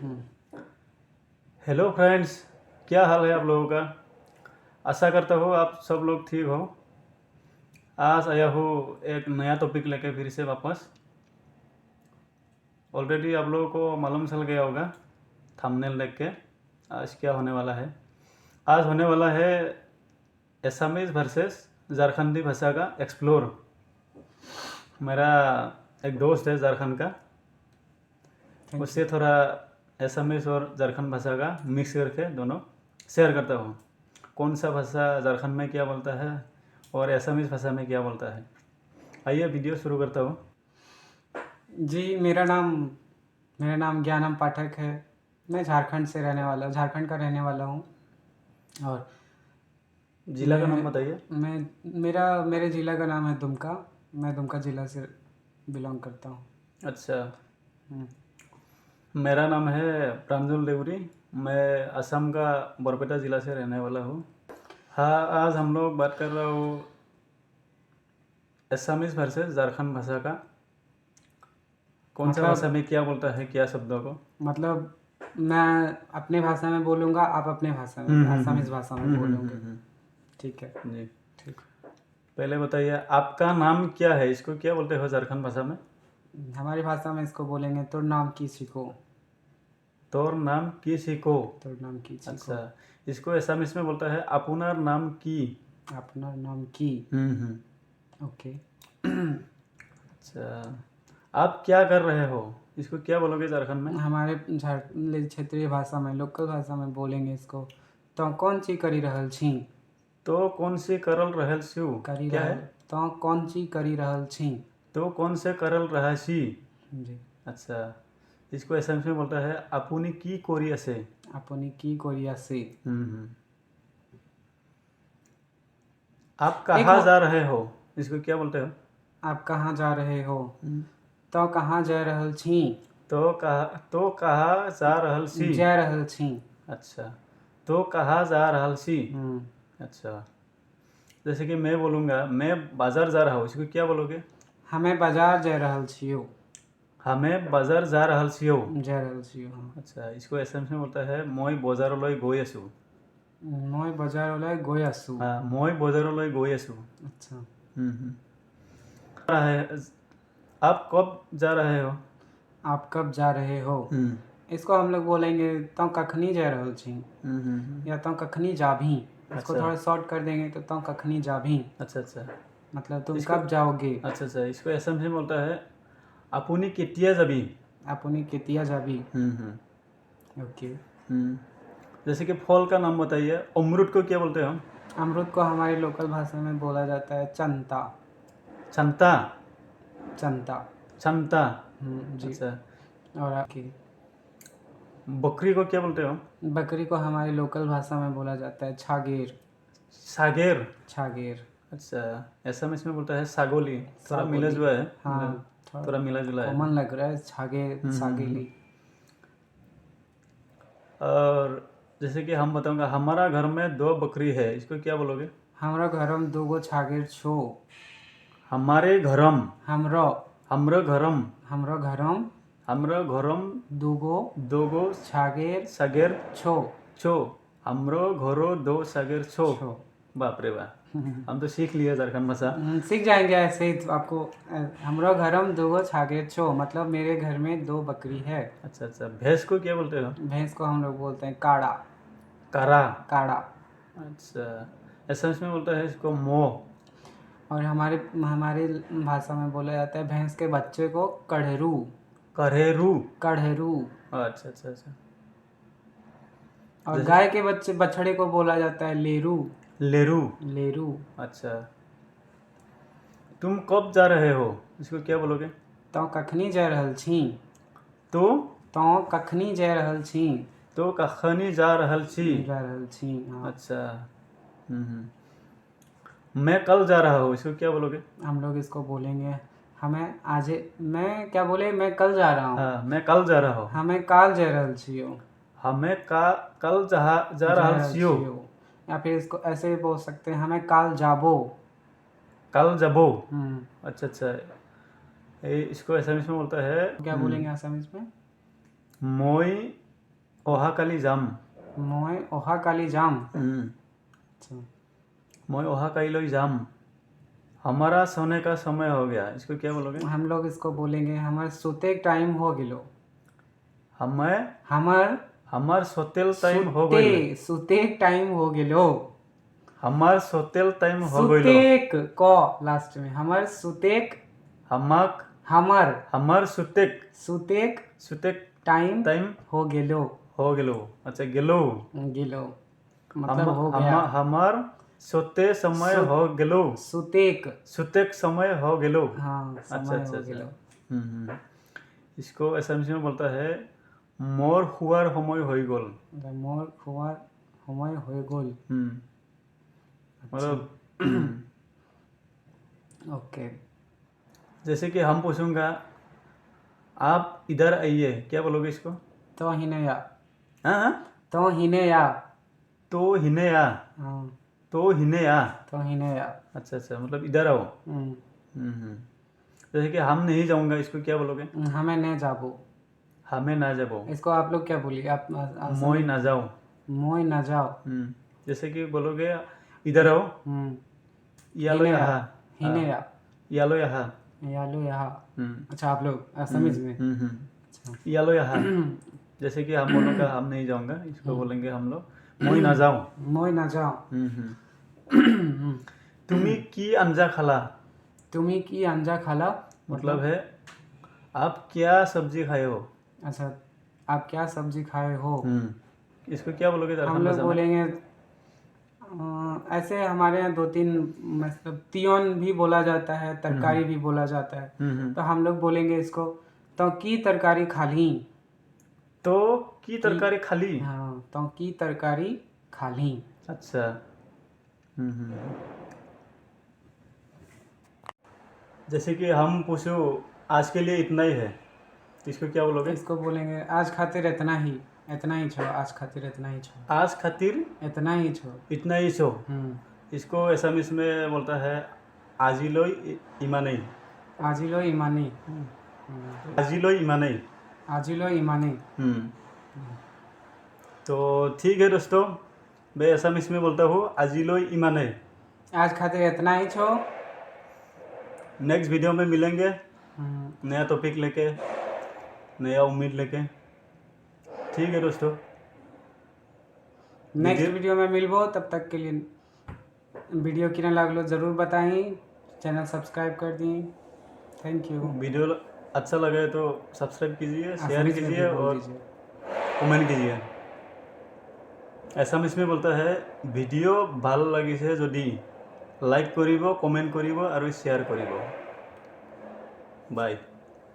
हम्म। Hello friends, क्या हाल है आप लोगों का। आशा करता हूँ आप सब लोग ठीक हो। आज आया हूँ एक नया टॉपिक लेके फिर से वापस। ऑलरेडी आप लोगों को मालूम चल गया होगा थंबनेल देख के आज क्या होने वाला है। आज होने वाला है एसामीज वर्सेस झारखंडी भाषा का एक्सप्लोर। मेरा एक दोस्त है झारखंड का, थैंक उससे थोड़ा एसामीज और झारखंड भाषा का मिक्स करके दोनों शेयर करता हूँ। कौन सा भाषा झारखंड में क्या बोलता है और एसामीज भाषा में क्या बोलता है। आइए वीडियो शुरू करता हूँ। यू जी। मेरा नाम ज्ञानम पाठक है। मैं झारखंड का रहने वाला हूँ। और जिला का नाम मैं बताइए। मेरे ज़िला का नाम है दुमका। मैं दुमका ज़िला से बिलोंग करता हूँ। अच्छा, हम्म। मेरा नाम है प्रांजल देवरी। मैं असम का बरपेटा ज़िला से रहने वाला हूँ। हाँ, आज हम लोग बात कर रहा हूँ एसामीज वर्सेस झारखंड भाषा का। कौन सा भाषा में क्या बोलता है, क्या शब्दों को। मतलब मैं अपने भाषा में बोलूँगा, आप अपने भाषा में आसामीज़ भाषा में बोलोगे। ठीक है जी, ठीक। पहले बताइए आपका नाम क्या है, इसको क्या बोलते हो झारखंड भाषा में। हमारी भाषा में इसको बोलेंगे तोर नाम की सीखो। तोर नाम की सीखो। तोर नाम की सीखो। अच्छा, इसको एसामीज में बोलता है अपुनार नाम की। अपना नाम की। ओके। अच्छा, आप क्या कर रहे हो, इसको क्या बोलोगे झारखंड में। हमारे क्षेत्रीय भाषा में, लोकल भाषा में बोलेंगे इसको तो कौन ची करी रहल छी। तो कौन से करल रहल छु करी क्या है। रहल तो कौन ची करी रहल छी। तो कौन से करल रहा सी। जी। अच्छा, इसको एसामीज में बोलता है अपुनी की कोरिया से। अपनी की कोरिया से। आप एक कहाँ जा रहे हो, इसको क्या बोलते हो। आप कहाँ जा रहे हो। तो कहाँ जा रहल छी। तो कहाँ जा रहल सी। जा रहल छी। अच्छा, तो कहाँ जा रहल सी। हम्म। अच्छा, जैसे कि मैं बोलूँगा मैं बाजार जा रहा हूँ, इसको क्या बोलोगे। हमें बाजार जा रहल छियो। हमें बाजार जा रहल छियो। जा रहल छियो, हाँ। अच्छा, इसको एसामीज में बोलता है মই বজাৰলৈ গৈ আছোঁ। मैं बाजार वाला गोय आसू। हाँ, মই বজাৰলৈ গৈ আছোঁ। अच्छा। रहा है, आप कब जा रहे हो। आप कब जा रहे हो। इसको हम लोग बोलेंगे तो कखनी जा रहल छी, या तो कखनी जाभी। इसको अच्छा। थोड़ा शॉर्ट कर देंगे तो कखनी जाभी। अच्छा अच्छा मतलब तुम इसको कब जाओगे। अच्छा अच्छा इसको एसामीज में बोलता है अपुनी केतिया जाबी। अपनी केतिया जाभी। ओके। जैसे कि फल का नाम बताइए, अमरूद को क्या बोलते हैं हम। अमरूद को हमारी लोकल भाषा में बोला जाता है चंता। चंता। चंता। चंता। जी। अच्छा, और आपकी बकरी को क्या बोलते हो हम। बकरी को हमारी लोकल भाषा में बोला जाता है छागेर। सागेर। छागेर। अच्छा, एसामीज में बोलता है सागोली। थोड़ा मिला सागोली। जुला है। हाँ, थोड़ा मिला जुला है। कॉमन लग रहा है छागेर सागेली। और जैसे कि हम बताऊंगा हमारा घर में 2 बकरी है, इसको क्या बोलोगे। हमारा घरम दूगो छागेर छो। हमारे घरम। हमरो हमरो घरम। हमरो घरम हमरो घरम दूगो दोगो छागेर सागेर छो। छो। हमरो घरो 2 सागेर छो। छो। बाप रे वाह, हम तो सीख लिए झारखंड भाषा। सीख जाएंगे ऐसे ही तो आपको। हमरो घरम दूगो छागेर छो मतलब मेरे घर में 2 बकरी है। अच्छा अच्छा, भैंस को क्या बोलते हो। भैंस को हम लोग बोलते हैं काड़ा। कारा। काड़ा। अच्छा, एसेंस में बोलता है इसको मोह। और हमारी भाषा में बोला जाता है भैंस के बच्चे को कढ़ेरू। करेरू। कढ़ेरू। अच्छा अच्छा अच्छा, और गाय के बछड़े को बोला जाता है लेरू। लेरू। लेरू। अच्छा, तुम कब जा रहे हो, इसको क्या बोलोगे। तो कखनी जा रहल छी। तो कखनी जा रहल छी। तो कखनी जा रहल छी। जा रहल छी, हाँ। अच्छा। मैं कल जा रहा हूँ, इसको क्या बोलोगे। हम लोग इसको बोलेंगे मैं क्या बोले, मैं कल जा रहा हूँ। हाँ, मैं कल जा रहा हूँ। हमें काल जा रहल छियो। हमें कल जा रहल छियो। या फिर इसको ऐसे भी बोल सकते हैं हमें काल जाबो। कल जबो। अच्छा अच्छा, इसको एसामीज में बोलता है क्या बोलेंगे आसामीज में। মই অহাকালি যাম। মই অহাকালি যাম। हम्म, अच्छा, मैं অহাকালিলৈ যাম। हमारा सोने का समय हो गया, इसको क्या बोलोगे? हम लोग इसको बोलेंगे हमार सोते टाइम हो गिलो। हमें हमार हमार सोतेल टाइम हो गइल। सुते टाइम हो गिलो। हमार सोतेल टाइम हो गइल। सुतेक क लास्ट में हमार सुतेक हमाक हमार हमार सुतेक सुतेक सुतेक टाइम टाइम हो गेलो। हो गेलो। अच्छा गेलो। गिलो मतलब हो गया। हमार सोते समय सु- हो गेलो। सुतेक सुतेक समय हो गेलो। हाँ अच्छा समय अच्छा हो अच्छा। गेलो। इसको एसामिस में बोलता है मोर हुआर समय हो गल। मोर खुआर समय हो गल। मतलब ओके, जैसे कि हम पूछूंगा आप इधर आइए, क्या बोलोगे इसको? तो हिनेया हाँ तो हिनेया तो हिने आ। हाँ तो हिने आ। तो हिनेया। अच्छा अच्छा, मतलब इधर आओ। जैसे कि हम नहीं जाऊंगा, इसको क्या बोलोगे? हमें नहीं जाबो। हमें ना जाबो। इसको आप लोग क्या बोलिए? आप मोई ना जाओ। मोय ना जाओ। जैसे कि बोलोगे इधर आओ, यालो हिनेया यहाँ। हिनेया यालो यहाँ। यालो यहाँ। अच्छा, आप लोग समझ में। अच्छा, यालो यहाँ। जैसे कि हम बोलूँगा हम नहीं जाऊंगा, इसको बोलेंगे हम लोग मोई ना जाओ। मोय ना जाओ। तुम्ही की अंजा खाला। तुम्ही की अंजा खाला मतलब है आप क्या सब्जी खाए हो। अच्छा, आप क्या सब्जी खाए हो। इसको क्या बोलोगे हम झारखंड लोग भाषा में? बोलेंगे ऐसे हमारे यहाँ 2-3 मतलब तियोन भी बोला जाता है, तरकारी भी बोला जाता है। तो हम लोग बोलेंगे इसको तो की तरकारी खाली। तो की तरकारी खाली। हाँ, तो की तरकारी खाली। अच्छा। जैसे कि हम पूछो आज के लिए इतना ही है, इसको क्या बोलोगे? इसको बोलेंगे आज खातिर इतना ही छो। आज खातिर इतना ही छो। आज खातिर इतना ही छो। इतना ही छो। इसको एसामिस में बोलता है आजिलोई इमानई। आजिलो इमानी। आजिलोई इमानई। आजिलो इमानी। तो ठीक है दोस्तों, मैं एसामिस में बोलता हूँ आजिलोई इमानई। आज खातिर इतना ही छो। नेक्स्ट वीडियो में मिलेंगे नया टॉपिक लेके, नया उम्मीद लेके। ठीक है दोस्तों, नेक्स्ट वीडियो में मिलबो। तब तक के लिए वीडियो किना लागलो ज़रूर बताई। चैनल सब्सक्राइब कर दी। Thank you. वीडियो अच्छा लगे तो सब्सक्राइब कीजिए, शेयर आसामी से भी कीजिए बोल और दीजिए। कमेंट कीजिए। एसामिस में बोलता है ভিডিও ভাল লাগিছে যদি লাইক কৰিব, কমেণ্ট কৰিব আৰু শ্বেয়াৰ কৰিব। বাই।